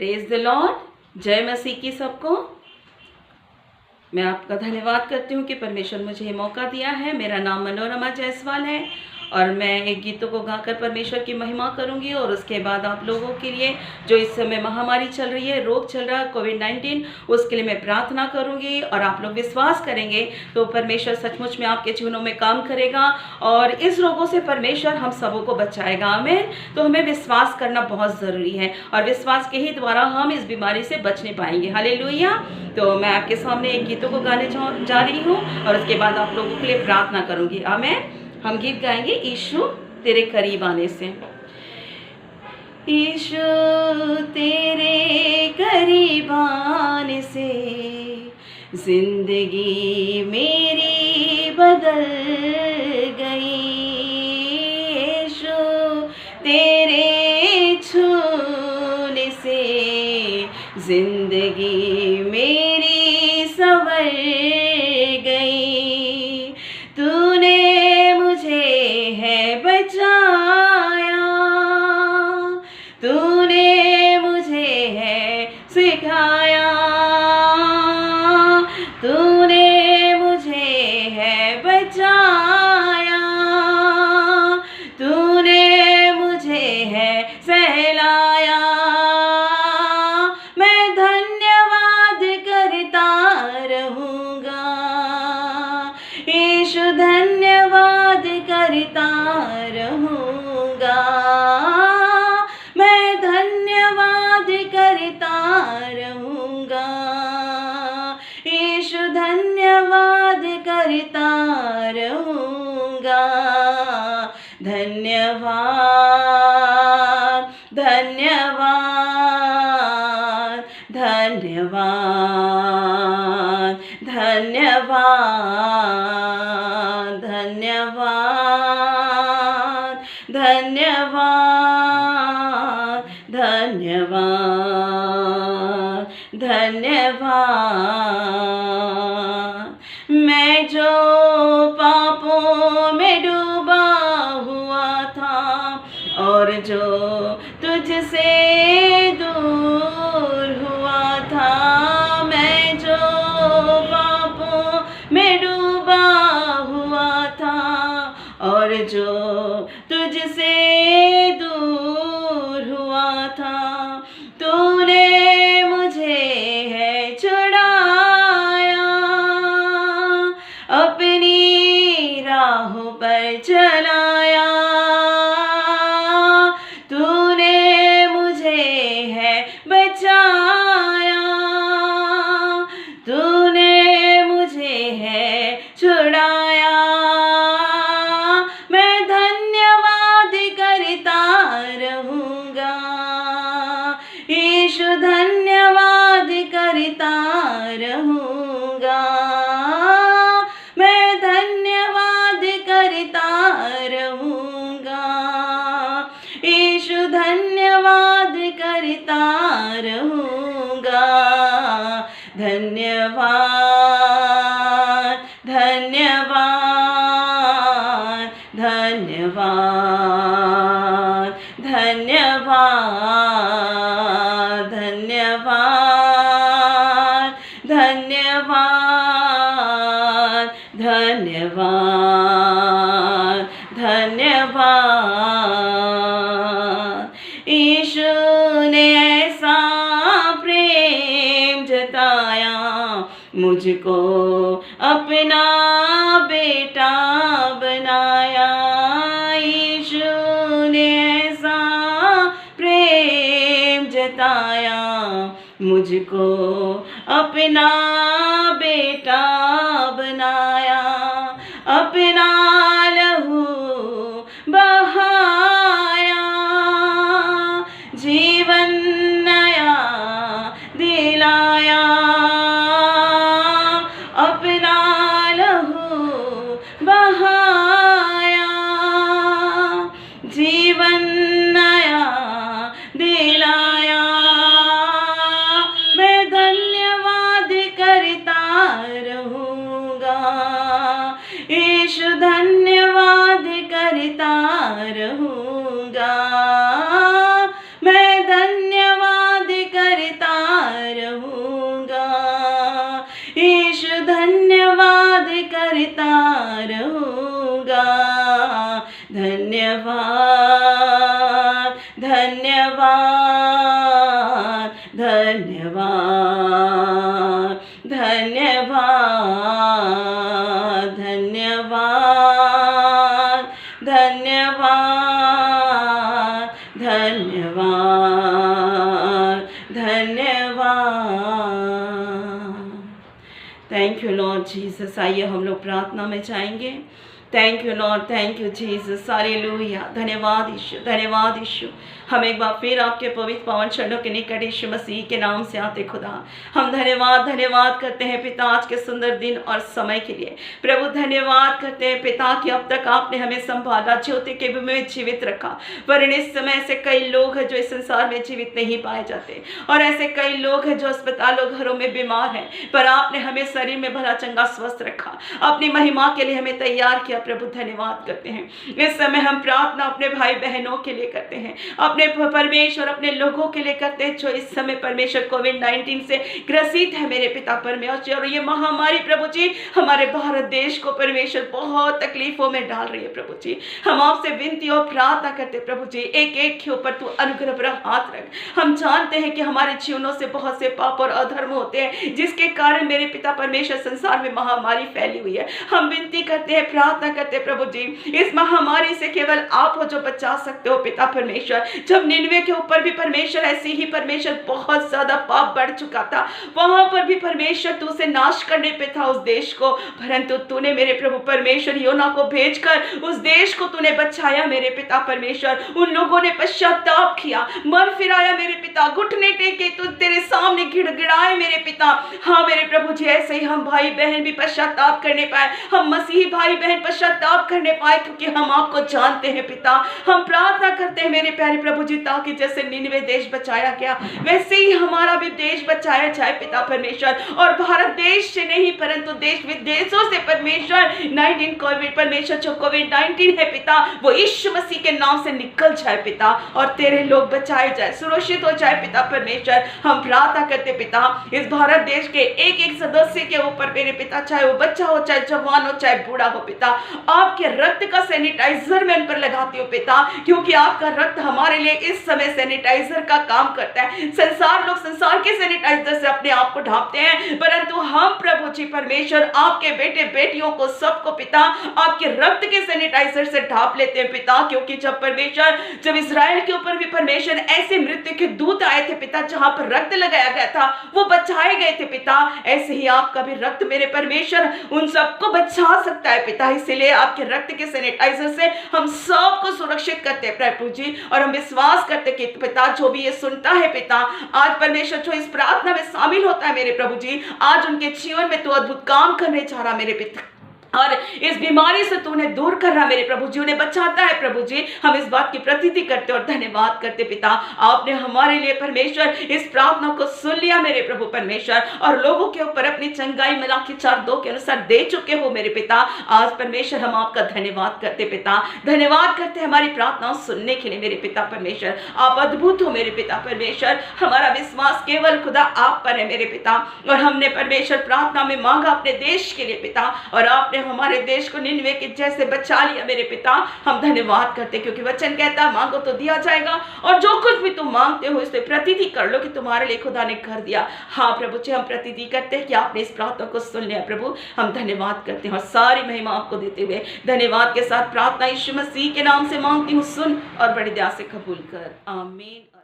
Praise the Lord. जय मसीह की सबको। मैं आपका धन्यवाद करती हूँ कि परमेश्वर मुझे ये मौका दिया है। मेरा नाम मनोरमा जायसवाल है और मैं एक गीतों को गाकर परमेश्वर की महिमा करूंगी और उसके बाद आप लोगों के लिए जो इस समय महामारी चल रही है, रोग चल रहा है कोविड-19, उसके लिए मैं प्रार्थना करूंगी और आप लोग विश्वास करेंगे तो परमेश्वर सचमुच में आपके जीवनों में काम करेगा और इस रोगों से परमेश्वर हम सबों को बचाएगा। आमीन। तो हमें विश्वास करना बहुत ज़रूरी है और विश्वास के ही द्वारा हम इस बीमारी से बचने पाएंगे। हालेलुया। तो मैं आपके सामने एक गीतों को गाने जा रही हूँ और उसके बाद आप लोगों के लिए प्रार्थना करूंगी। आमीन। हम गीत गाएंगे यीशु तेरे करीब आने से। यीशु तेरे करीब आने से जिंदगी मेरी बदल गई। यीशु तेरे छूने से जिंदगी मेरी संवर गई। तूने बचाया, तूने मुझे है सिखाया, तूने मुझे है बचाया, तूने मुझे है सहलाया। मैं धन्यवाद करता रहूँगा, यीशु धन्यवाद करता रहूँगा। मैं धन्यवाद करता रहूँगा, यीशु धन्यवाद करता रहूँगा। धन्यवाद धन्यवाद धन्यवाद धन्यवाद धन्यवाद धन्यवाद धन्यवाद धन्यवाद। मैं जो पापों में डूबा हुआ था और जो तुझसे दूर हुआ था, मैं जो पापों में डूबा हुआ था और जो तुझसे दूर हुआ था, तूने मुझे है छुड़ाया, अपनी राहों पर चलाया। तूने मुझे है बचाया, तूने मुझे है छुड़ाया। मैं धन्यवाद करता रहूँगा, यीशु धन्यवाद करता रहूँगा। मैं धन्यवाद करता रहूँगा, यीशु धन्यवाद करता रहूँगा। धन्यवाद धन्यवाद धन्यवाद धन्यवाद धन्यवाद धन्यवाद धन्यवाद धन्यवाद। यीशु ने ऐसा प्रेम जताया, मुझको अपना बेटा बनाया। यीशु ने ऐसा प्रेम जताया, मुझको अपना बेटा बनाया। अपना लहू बहाया, जीवन नया दिलाया। अपना लहू बहाया, जीवन नया दिलाया। मैं धन्यवाद करता रहूँगा, यीशु धन्यवाद करता रहूँगा। मैं धन्यवाद कर धन्यवाद, धन्यवाद, धन्यवाद, धन्यवाद, धन्यवाद, धन्यवाद, धन्यवाद। Thank you Lord Jesus. आइए हम लोग प्रार्थना में जाएंगे। Thank you Lord, thank you Jesus, hallelujah. धन्यवाद यीशु, धन्यवाद यीशु। हम एक बार फिर आपके पवित्र पावन चरणों के निकट यीशु मसीह के नाम से आते खुदा, हम धन्यवाद धन्यवाद करते हैं पिता आज के सुंदर दिन और समय के लिए। प्रभु धन्यवाद करते हैं पिता कि अब तक आपने हमें संभाला, ज्योति के भी में जीवित रखा। वरन इस समय ऐसे कई लोग हैं जो इस संसार में जीवित नहीं पाए जाते, और ऐसे कई लोग हैं जो अस्पतालों घरों में बीमार हैं, पर आपने हमें शरीर में भला चंगा स्वस्थ रखा, अपनी महिमा के लिए हमें तैयार किया। प्रभु धन्यवाद करते हैं। इस समय हम प्रार्थना अपने भाई बहनों के लिए करते हैं, अपने परमेश्वर अपने लोगों के लिए करते हैं जो इस समय परमेश्वर कोविड-19 से ग्रसित है मेरे पिता परमेश्वर। और ये महामारी प्रभु जी हमारे भारत देश को परमेश्वर बहुत तकलीफों में डाल रही है। प्रभु जी हम आपसे विनती और प्रार्थना करते प्रभु जी, एक एक के ऊपर तू अनुग्रह भरा हाथ रख। हम जानते हैं कि हमारे जीवनों से बहुत से पाप और अधर्म होते हैं जिसके कारण मेरे पिता परमेश्वर संसार में महामारी फैली हुई है। हम विनती करते हैं, प्रार्थना करते हैं प्रभु जी, इस महामारी से केवल आप हो जो बचा सकते हो पिता परमेश्वर। जब निनवे के ऊपर भी परमेश्वर ऐसे ही परमेश्वर बहुत ज्यादा पाप बढ़ चुका था, वहां पर भी परमेश्वर तू उसे नाश करने पे था उस देश को, परंतु तूने मेरे प्रभु परमेश्वर योना को भेजकर उस देश को तूने बचाया मेरे पिता परमेश्वर। उन लोगों ने पश्चाताप किया, मन फिराया मेरे पिता, घुटने टेके तो तेरे सामने गिड़गिड़ाए मेरे पिता। हाँ मेरे प्रभु जी ऐसे ही हम भाई बहन भी पश्चाताप करने पाए, हम मसीही भाई बहन पश्चाताप करने पाए, क्योंकि हम आपको जानते हैं पिता। हम प्रार्थना करते हैं मेरे प्यारे प्रभु जी, ताकि जैसे निनवे देश बचाया गया वैसे ही हमारा भी देश बचाया जाए पिता परमेश्वर। और भारत देश से नहीं परंतु देश विदेशों से परमेश्वर 19 कोविड परमेश्वर जो कोविड-19 है पिता, वो यीशु मसीह के नाम से निकल जाए पिता, और तेरे लोग बचाए जाए, सुरक्षित हो जाए पिता परमेश्वर। हम प्रार्थना करते पिता इस भारत देश के एक एक सदस्य के ऊपर मेरे पिता, चाहे वो बच्चा हो, चाहे जवान हो, चाहे बूढ़ा हो पिता, आपके रक्त का सैनिटाइजर मैं उन पर लगाती हूँ पिता, क्योंकि आपका रक्त हमारे लिए इस समय सैनिटाइजर का काम करता है। संसार लोग संसार के सैनिटाइजर से अपने आप को ढांपते हैं, परंतु हम प्रभु जी परमेश्वर आपके बेटे बेटियों को सबको पिता आपके रक्त के सैनिटाइजर से ढांप लेते हैं पिता। क्योंकि जब इस्राएल के ऊपर भी परमेश्वर ऐसे मृत्यु के दूत आए थे पिता, जहां पर रक्त लगाया गया था वो बचाए गए थे पिता, ऐसे ही आपका भी रक्त मेरे परमेश्वर उन सबको बचा सकता है पिता। इसलिए आपके रक्त के सैनिटाइजर से हम सबको सुरक्षित करते हैं प्रभु जी, और हम विश्वास करते कि पिता जो भी ये सुनता है पिता, आज परमेश्वर जो इस प्रार्थना में शामिल होता है मेरे प्रभु जी, आज उनके जीवन में तो अद्भुत काम करने जा रहा मेरे पिता, और इस बीमारी से तूने दूर कर रहा मेरे प्रभु जी, उन्हें बचाता है प्रभु जी। हम इस बात की प्रतीति करते और धन्यवाद करते पिता, आपने हमारे लिए परमेश्वर इस प्रार्थना को सुन लिया मेरे प्रभु परमेश्वर, और लोगों के ऊपर अपनी चंगाई मलाकी 4:2 के अनुसार दे चुके हो मेरे पिता। आज परमेश्वर हम आपका धन्यवाद करते पिता, धन्यवाद करते हमारी प्रार्थना सुनने के लिए मेरे पिता परमेश्वर। आप अद्भुत हो मेरे पिता परमेश्वर, हमारा विश्वास केवल खुदा आप पर है मेरे पिता, और हमने परमेश्वर प्रार्थना में मांगा अपने देश के लिए पिता, और आपने हमारे देश को निनवे के जैसे बचा लिया मेरे पिता। हम धन्यवाद करते क्योंकि वचन कहता है मांगो तो दिया जाएगा, और जो कुछ भी तुम मांगते हो इससे प्रतीति कर लो कि तुम्हारे लिए खुदा ने कर दिया। हाँ प्रभु जी हम प्रतीति करते हैं कि आपने इस प्रार्थना को सुन लिया प्रभु, हम धन्यवाद करते हैं और सारी महिमा आपको देते हुए धन्यवाद के साथ प्रार्थना यीशु मसीह के नाम से मांगती हूँ, सुन और बड़ी दया से कबूल कर, आमीन।